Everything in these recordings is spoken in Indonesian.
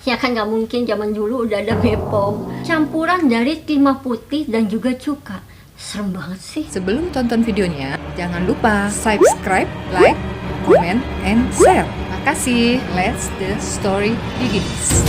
Ya kan nggak mungkin zaman dulu udah ada bepom. Campuran dari timah putih dan juga cuka. Serem banget sih. Sebelum tonton videonya, jangan lupa subscribe, like, comment, and share. Makasih. Let's the story begins.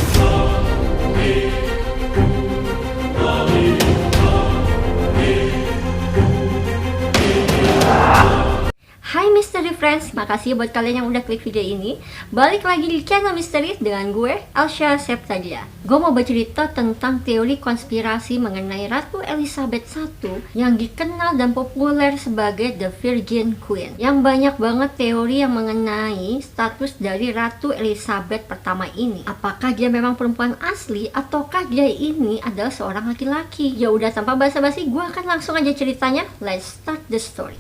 Hai Mystery Friends, makasih buat kalian yang udah klik video ini. Balik lagi di channel Mystery dengan gue, Alsya Septadia. Gue mau bercerita tentang teori konspirasi mengenai Ratu Elizabeth I yang dikenal dan populer sebagai The Virgin Queen. Yang banyak banget teori yang mengenai status dari Ratu Elizabeth pertama ini. Apakah dia memang perempuan asli ataukah dia ini adalah seorang laki-laki? Ya udah, tanpa basa-basi, gue akan langsung aja ceritanya. Let's start the story.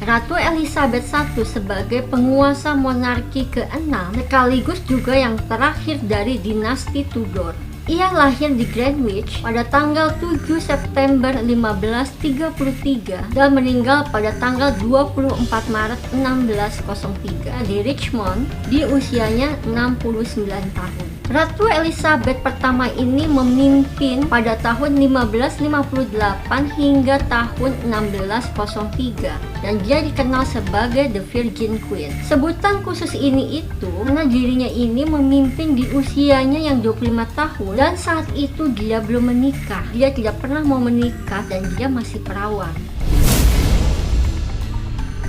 Ratu Elizabeth I sebagai penguasa monarki ke-6 sekaligus juga yang terakhir dari dinasti Tudor. Ia lahir di Greenwich pada tanggal 7 September 1533 dan meninggal pada tanggal 24 Maret 1603 di Richmond di usianya 69 tahun. Ratu Elizabeth pertama ini memimpin pada tahun 1558 hingga tahun 1603 dan dia dikenal sebagai The Virgin Queen. Sebutan khusus ini itu karena dirinya ini memimpin di usianya yang 25 tahun dan saat itu dia belum menikah. Dia tidak pernah mau menikah dan dia masih perawan.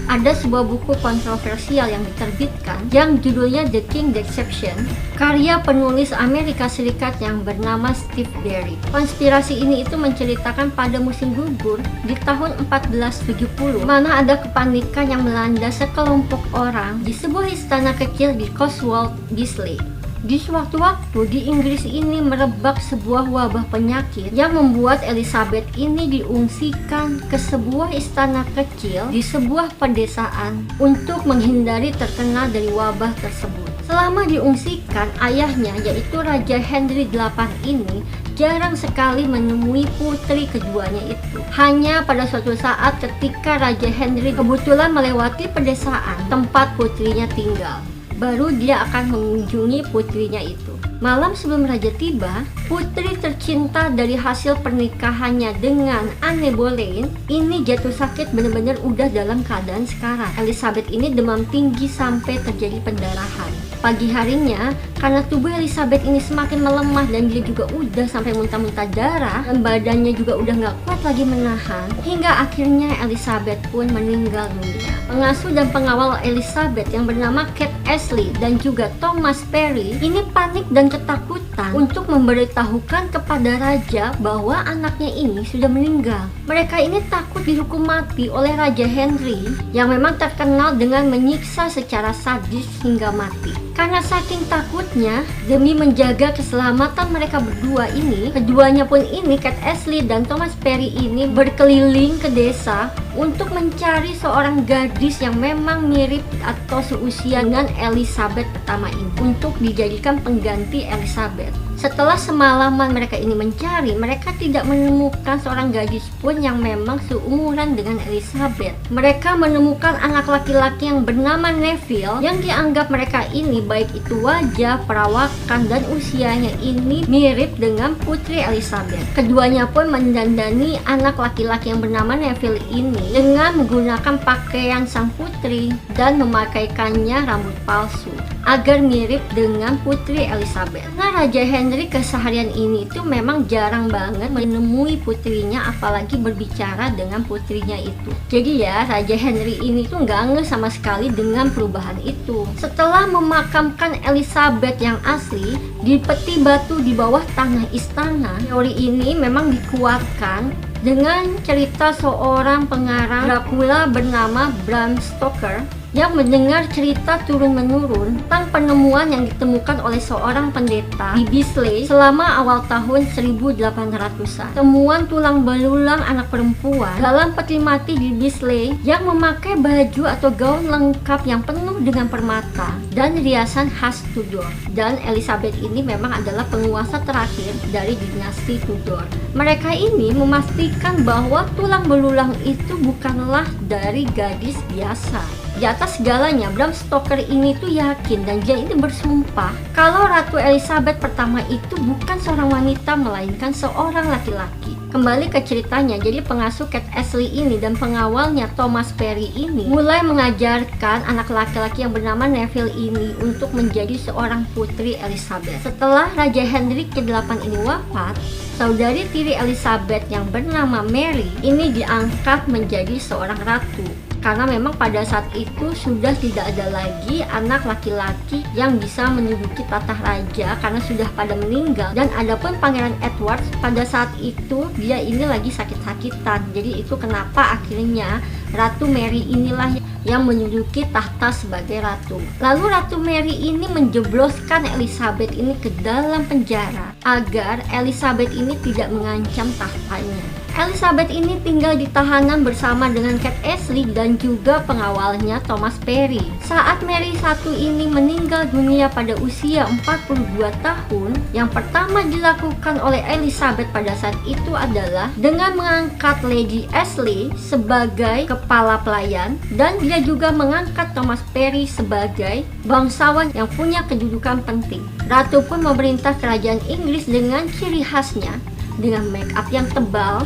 Ada sebuah buku kontroversial yang diterbitkan yang judulnya The King Deception, karya penulis Amerika Serikat yang bernama Steve Berry. Konspirasi ini itu menceritakan pada musim gugur di tahun 1470, mana ada kepanikan yang melanda sekelompok orang di sebuah istana kecil di Cotswold, Bisley. Di sewaktu-waktu di Inggris ini merebak sebuah wabah penyakit yang membuat Elizabeth ini diungsikan ke sebuah istana kecil di sebuah pedesaan untuk menghindari terkena dari wabah tersebut. Selama diungsikan, ayahnya yaitu Raja Henry VIII ini jarang sekali menemui putri keduanya itu. Hanya pada suatu saat ketika Raja Henry kebetulan melewati pedesaan tempat putrinya tinggal, baru dia akan mengunjungi putrinya itu. Malam sebelum raja tiba, putri tercinta dari hasil pernikahannya dengan Anne Boleyn ini jatuh sakit, benar-benar udah dalam keadaan sekarat. Elizabeth ini demam tinggi sampai terjadi pendarahan. Pagi harinya, karena tubuh Elizabeth ini semakin melemah dan dia juga udah sampai muntah-muntah darah dan badannya juga udah gak kuat lagi menahan, hingga akhirnya Elizabeth pun meninggal dunia. Pengasuh dan pengawal Elizabeth yang bernama Kate Ashley dan juga Thomas Parry ini panik dan ketakutan untuk memberitahukan kepada raja bahwa anaknya ini sudah meninggal. Mereka ini takut dihukum mati oleh Raja Henry yang memang terkenal dengan menyiksa secara sadis hingga mati. Karena saking takutnya, demi menjaga keselamatan mereka berdua ini, keduanya pun ini, Kate Ashley dan Thomas Parry ini berkeliling ke desa untuk mencari seorang gadis yang memang mirip atau seusia dengan Elizabeth pertama ini untuk dijadikan pengganti Elizabeth. Setelah semalaman mereka ini mencari, mereka tidak menemukan seorang gadis pun yang memang seumuran dengan Elizabeth. Mereka menemukan anak laki-laki yang bernama Neville yang dianggap mereka ini baik itu wajah, perawakan, dan usianya ini mirip dengan putri Elizabeth. Keduanya pun mendandani anak laki-laki yang bernama Neville ini dengan menggunakan pakaian sang putri dan memakaikannya rambut palsu agar mirip dengan putri Elizabeth. Nah, Raja Henry keseharian ini itu memang jarang banget menemui putrinya, apalagi berbicara dengan putrinya itu. Jadi ya, Raja Henry ini tuh nggak ngeh sama sekali dengan perubahan itu. Setelah memakamkan Elizabeth yang asli di peti batu di bawah tanah istana, teori ini memang dikuatkan dengan cerita seorang pengarang Dracula bernama Bram Stoker yang mendengar cerita turun-menurun tentang penemuan yang ditemukan oleh seorang pendeta di Bisley selama awal tahun 1800-an. Temuan tulang belulang anak perempuan dalam peti mati di Bisley yang memakai baju atau gaun lengkap yang penuh dengan permata dan riasan khas Tudor. Dan Elizabeth ini memang adalah penguasa terakhir dari dinasti Tudor. Mereka ini memastikan bahwa tulang belulang itu bukanlah dari gadis biasa. Di atas segalanya, Bram Stoker ini tuh yakin dan dia ini bersumpah kalau Ratu Elizabeth pertama itu bukan seorang wanita melainkan seorang laki-laki. Kembali ke ceritanya, jadi pengasuh Kate Ashley ini dan pengawalnya Thomas Perry ini mulai mengajarkan anak laki-laki yang bernama Neville ini untuk menjadi seorang putri Elizabeth. Setelah Raja Henry ke-8 ini wafat, saudari tiri Elizabeth yang bernama Mary ini diangkat menjadi seorang ratu. Karena memang pada saat itu sudah tidak ada lagi anak laki-laki yang bisa menduduki tahta raja karena sudah pada meninggal. Dan adapun Pangeran Edward pada saat itu dia ini lagi sakit-sakitan. Jadi itu kenapa akhirnya Ratu Mary inilah yang menduduki tahta sebagai ratu. Lalu Ratu Mary ini menjebloskan Elizabeth ini ke dalam penjara agar Elizabeth ini tidak mengancam tahtanya. Elizabeth ini tinggal di tahanan bersama dengan Kate Ashley dan juga pengawalnya Thomas Perry. Saat Mary I ini meninggal dunia pada usia 42 tahun, yang pertama dilakukan oleh Elizabeth pada saat itu adalah dengan mengangkat Lady Ashley sebagai kepala pelayan dan dia juga mengangkat Thomas Perry sebagai bangsawan yang punya kedudukan penting. Ratu pun memerintah kerajaan Inggris dengan ciri khasnya dengan make up yang tebal,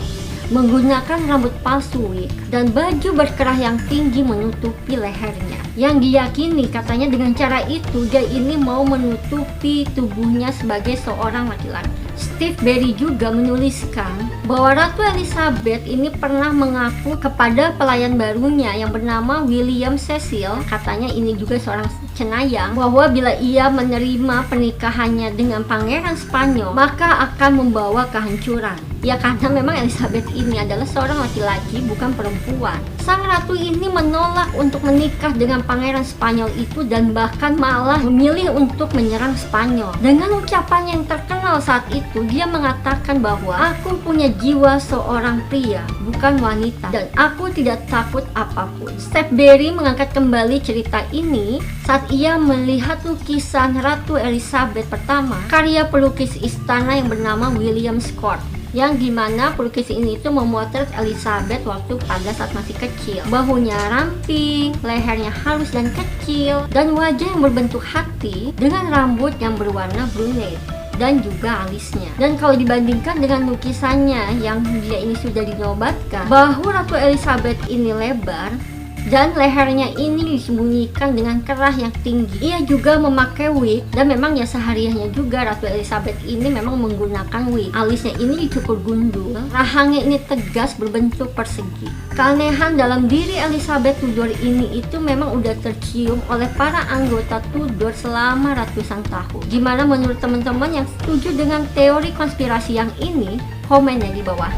menggunakan rambut palsu wig, dan baju berkerah yang tinggi menutupi lehernya. Yang diyakini katanya dengan cara itu dia ini mau menutupi tubuhnya sebagai seorang laki-laki. Steve Barry juga menuliskan bahwa Ratu Elizabeth ini pernah mengaku kepada pelayan barunya yang bernama William Cecil, katanya ini juga seorang cenayang, bahwa bila ia menerima pernikahannya dengan Pangeran Spanyol maka akan membawa kehancuran. Ya karena memang Elizabeth ini adalah seorang laki-laki bukan perempuan. Sang ratu ini menolak untuk menikah dengan Pangeran Spanyol itu dan bahkan malah memilih untuk menyerang Spanyol. Dengan ucapan yang terkenal saat itu, dia mengatakan bahwa aku punya jiwa seorang pria, bukan wanita, dan aku tidak takut apapun. Steve Barry mengangkat kembali cerita ini saat ia melihat lukisan Ratu Elizabeth pertama, karya pelukis istana yang bernama William Scott, yang dimana pelukis ini itu memotret Elizabeth waktu pada saat masih kecil. Bahunya ramping, lehernya halus dan kecil, dan wajah yang berbentuk hati dengan rambut yang berwarna brunette dan juga alisnya. Dan kalau dibandingkan dengan lukisannya yang dia ini sudah dinobatkan, bahu Ratu Elizabeth ini lebar dan lehernya ini disembunyikan dengan kerah yang tinggi. Ia juga memakai wig dan memang ya sehariannya juga Ratu Elizabeth ini memang menggunakan wig. Alisnya ini dicukur gundul, rahangnya ini tegas berbentuk persegi. Keanehan dalam diri Elizabeth Tudor ini itu memang udah tercium oleh para anggota Tudor selama ratusan tahun. Gimana menurut teman-teman yang setuju dengan teori konspirasi yang ini? Komen ya di bawah.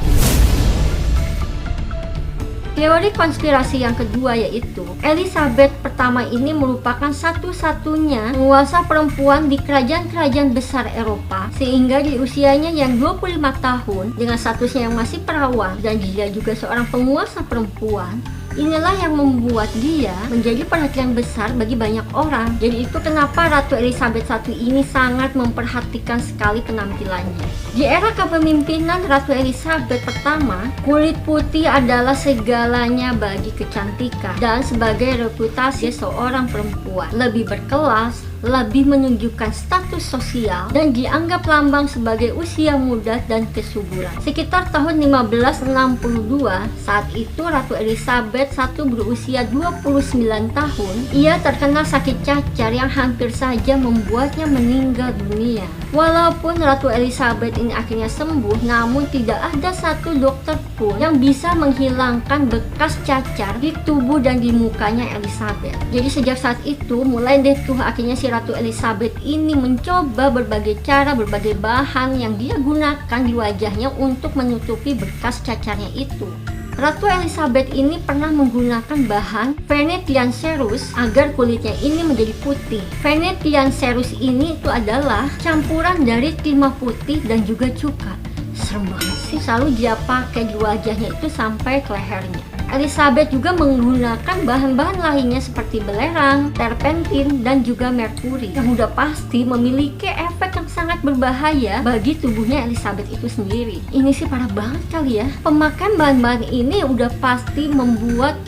Teori konspirasi yang kedua yaitu Elizabeth pertama ini merupakan satu-satunya penguasa perempuan di kerajaan-kerajaan besar Eropa, sehingga di usianya yang 25 tahun dengan statusnya yang masih perawan dan dia juga seorang penguasa perempuan, inilah yang membuat dia menjadi perhatian besar bagi banyak orang. Jadi itu kenapa Ratu Elizabeth I ini sangat memperhatikan sekali penampilannya. Di era kepemimpinan Ratu Elizabeth pertama, kulit putih adalah segalanya bagi kecantikan dan sebagai reputasi seorang perempuan lebih berkelas, lebih menunjukkan status sosial dan dianggap lambang sebagai usia muda dan kesuburan. Sekitar tahun 1562, saat itu Ratu Elizabeth I berusia 29 tahun. Ia terkena sakit cacar yang hampir saja membuatnya meninggal dunia. Walaupun Ratu Elizabeth ini akhirnya sembuh, namun tidak ada satu dokter pun yang bisa menghilangkan bekas cacar di tubuh dan di mukanya Elizabeth. Jadi sejak saat itu mulai deh tuh akhirnya si Ratu Elizabeth ini mencoba berbagai cara, berbagai bahan yang dia gunakan di wajahnya untuk menutupi bekas cacarnya itu. Ratu Elizabeth ini pernah menggunakan bahan Venetian Cerus agar kulitnya ini menjadi putih. Venetian Cerus ini itu adalah campuran dari timah putih dan juga cuka. Serem banget sih, selalu dia pakai di wajahnya itu sampai ke lehernya. Elizabeth juga menggunakan bahan-bahan lainnya seperti belerang, terpentin, dan juga merkuri yang udah pasti memiliki efek yang sangat berbahaya bagi tubuhnya Elizabeth itu sendiri. Ini sih parah banget kali ya. Pemakaian bahan-bahan ini udah pasti membuat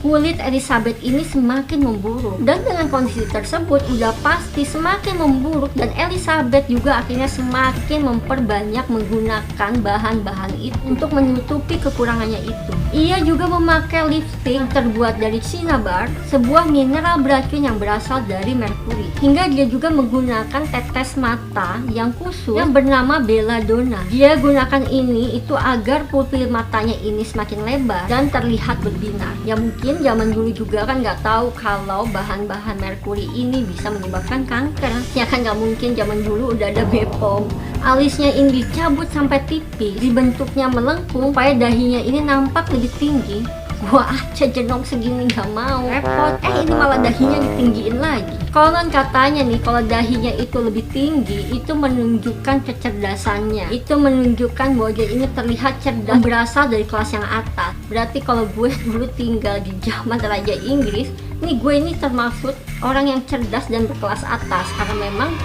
kulit Elizabeth ini semakin memburuk. Dan dengan kondisi tersebut udah pasti semakin memburuk, dan Elizabeth juga akhirnya semakin memperbanyak menggunakan bahan-bahan itu untuk menutupi kekurangannya itu. Ia juga memakai lipstick terbuat dari cinnabar, sebuah mineral beracun yang berasal dari merkuri. Hingga dia juga menggunakan tetes mata yang khusus yang bernama belladonna. Dia gunakan ini itu agar pupil matanya ini semakin lebar dan terlihat berbinar. Ya mungkin zaman dulu juga kan nggak tahu kalau bahan-bahan merkuri ini bisa menyebabkan kanker. Ya kan nggak mungkin zaman dulu udah ada Bepom. Alisnya ini dicabut sampai tipis, dibentuknya melengkung supaya dahinya ini nampak lebih tinggi. Gua aja jenong segini gak mau, repot. Ini malah dahinya ditinggiin lagi. Konon katanya nih, kalau dahinya itu lebih tinggi, itu menunjukkan kecerdasannya. Itu menunjukkan bahwa dia ini terlihat cerdas, berasal dari kelas yang atas. Berarti kalau gue dulu tinggal di zaman Raja Inggris, nih gue ini termasuk orang yang cerdas dan berkelas atas, karena memang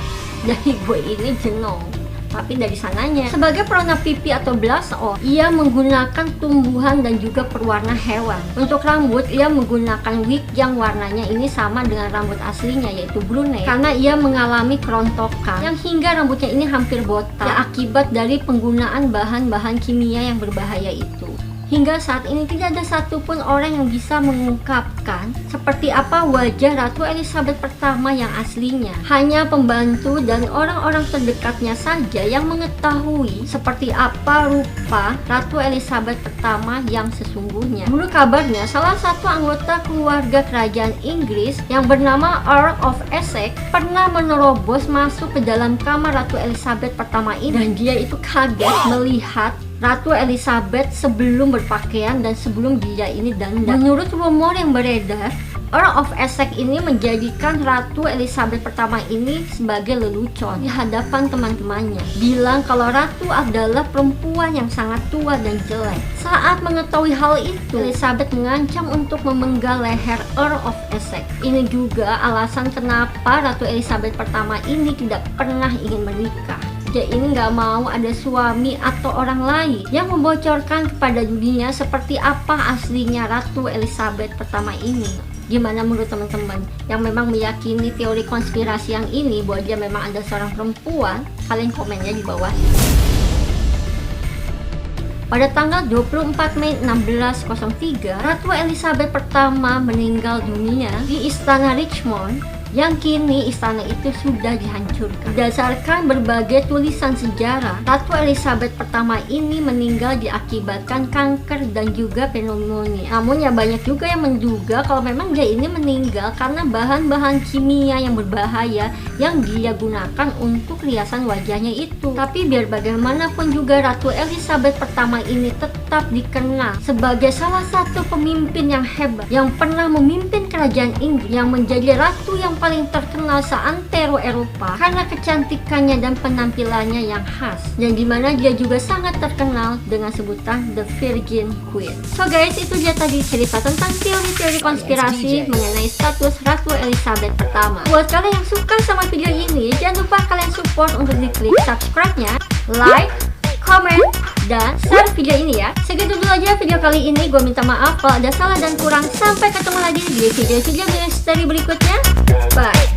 dahi gue ini jenong. Tapi dari sananya, sebagai pelona pipi atau blush on, ia menggunakan tumbuhan dan juga perwarna hewan. Untuk rambut, ia menggunakan wig yang warnanya ini sama dengan rambut aslinya, yaitu brunette, karena ia mengalami kerontokan yang hingga rambutnya ini hampir botak, ya akibat dari penggunaan bahan-bahan kimia yang berbahaya itu. Hingga saat ini tidak ada satupun orang yang bisa mengungkapkan seperti apa wajah Ratu Elizabeth pertama yang aslinya. Hanya pembantu dan orang-orang terdekatnya saja yang mengetahui seperti apa rupa Ratu Elizabeth pertama yang sesungguhnya. Dulu kabarnya salah satu anggota keluarga kerajaan Inggris yang bernama Earl of Essex pernah menerobos masuk ke dalam kamar Ratu Elizabeth pertama ini, dan dia itu kaget melihat Ratu Elizabeth sebelum berpakaian dan sebelum dia ini dandan. Menurut rumor yang beredar, Earl of Essex ini menjadikan Ratu Elizabeth pertama ini sebagai lelucon di hadapan teman-temannya. Bilang kalau Ratu adalah perempuan yang sangat tua dan jelek. Saat mengetahui hal itu, Elizabeth mengancam untuk memenggal leher Earl of Essex. Ini juga alasan kenapa Ratu Elizabeth pertama ini tidak pernah ingin menikah. Dia ini nggak mau ada suami atau orang lain yang membocorkan kepada dunia seperti apa aslinya Ratu Elizabeth pertama ini. Gimana menurut teman-teman yang memang meyakini teori konspirasi yang ini bahwa dia memang ada seorang perempuan? Kalian komennya di bawah. Pada tanggal 24 Mei 1603, Ratu Elizabeth pertama meninggal dunia di Istana Richmond, yang kini istana itu sudah dihancurkan. Berdasarkan berbagai tulisan sejarah, Ratu Elizabeth pertama ini meninggal diakibatkan kanker dan juga pneumonia. Namun ya banyak juga yang menduga kalau memang dia ini meninggal karena bahan-bahan kimia yang berbahaya yang dia gunakan untuk riasan wajahnya itu. Tapi biar bagaimanapun juga, Ratu Elizabeth pertama ini tetap dikenal sebagai salah satu pemimpin yang hebat yang pernah memimpin kerajaan Inggris, yang menjadi ratu yang paling terkenal seantero Eropa karena kecantikannya dan penampilannya yang khas, dan dimana dia juga sangat terkenal dengan sebutan The Virgin Queen. So guys, itu dia tadi cerita tentang teori-teori konspirasi mengenai status Ratu Elizabeth pertama. Buat kalian yang suka sama video ini, jangan lupa kalian support untuk diklik subscribe-nya, like, komen, dan share video ini ya. Segitu dulu aja video kali ini. Gue minta maaf kalau ada salah dan kurang. Sampai ketemu lagi di video-video misteri berikutnya. Bye.